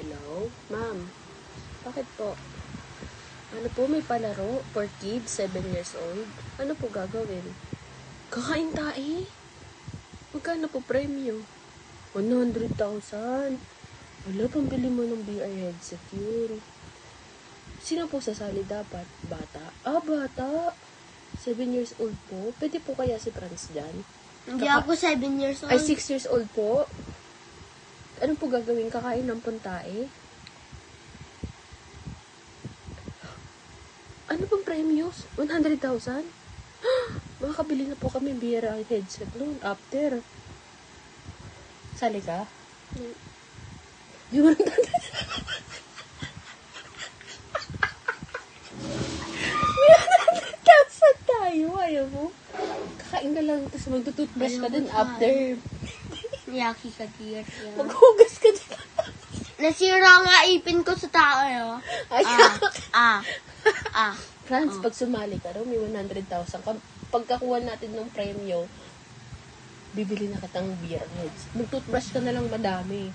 Hello? Ma'am, bakit po? Ano po, may palaro for kids, 7 years old? Ano po gagawin? Kakain tae? Magkano po premyo? 100,000. Wala, pambili mo ng VR headset yun. Sino po sasali dapat? Bata? Bata. 7 years old po. Pwede po kaya si Franz dyan? Hindi ako 7 years old. Ay, 6 years old po. Ano po gagawin? Kakain ng puntae? Ano pong premyos? 100,000? Makakabili na po kami VR headset noon. After. Sali ka? Di mo nang Saan tayo? Ayaw mo? Kakain ka lang, tapos magtututbrush ka din after. Yaki ka, dear. Maghugas ka din. Nasira nga ipin ko sa tao, eh. Franz, pag sumali ka raw, may 100,000 ka. Pagkakuha natin ng premyo, bibili na kitang beer heads. Mag-toothbrush ka na lang madami.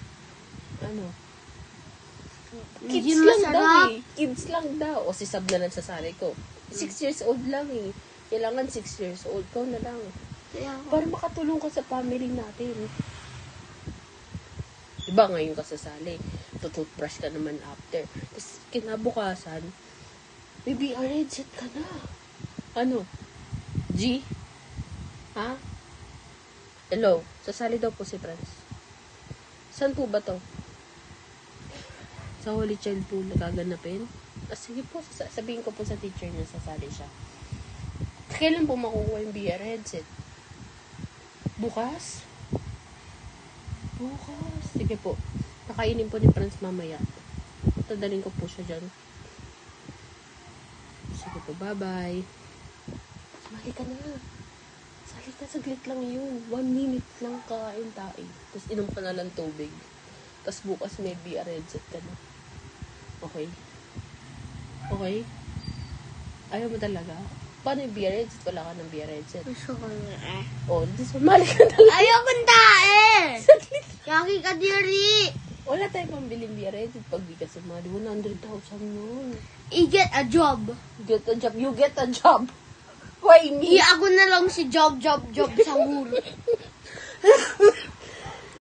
Ano? Kids lang daw eh. Kids lang daw. O si Sab na lang sasali ko. 6 years old lang eh. Kailangan 6 years old. Ikaw na lang. Para makatulong ka sa family natin. Diba ngayon ka sasali? Tututbrush ka naman after. Tapos kinabukasan, may VR headset ka na. Ano? G? Ha? Hello? Sasali daw po si Franz. Saan po ba to? Sa Holy Child po nagaganapin? Sige po, sabihin ko po sa teacher niya, sasali siya. Kailan po makukuha yung VR headset? Bukas? Bukas. Sige po. Nakainin po ni Franz mamaya. Tadalhin ko po siya dyan. Sige po, bye-bye. Sumali ka na. Sali ka, saglit lang yun. 1 minute lang kakain tayo. Tapos inom ka na lang tubig. Tapos bukas may VR headset ka na. Okay? Okay? Ayaw mo talaga? Paano yung VR headset? Wala ka ng VR headset. Gusto ko nga eh. Di sumali ka talaga. Ayaw kong tae! Yaki ka, dearie! Wala tayong pambiling VR headset pag di ka sumali. 100,000 yun. I get a job. Get a job. You get a job. Why me? Ako na lang si job sa huro.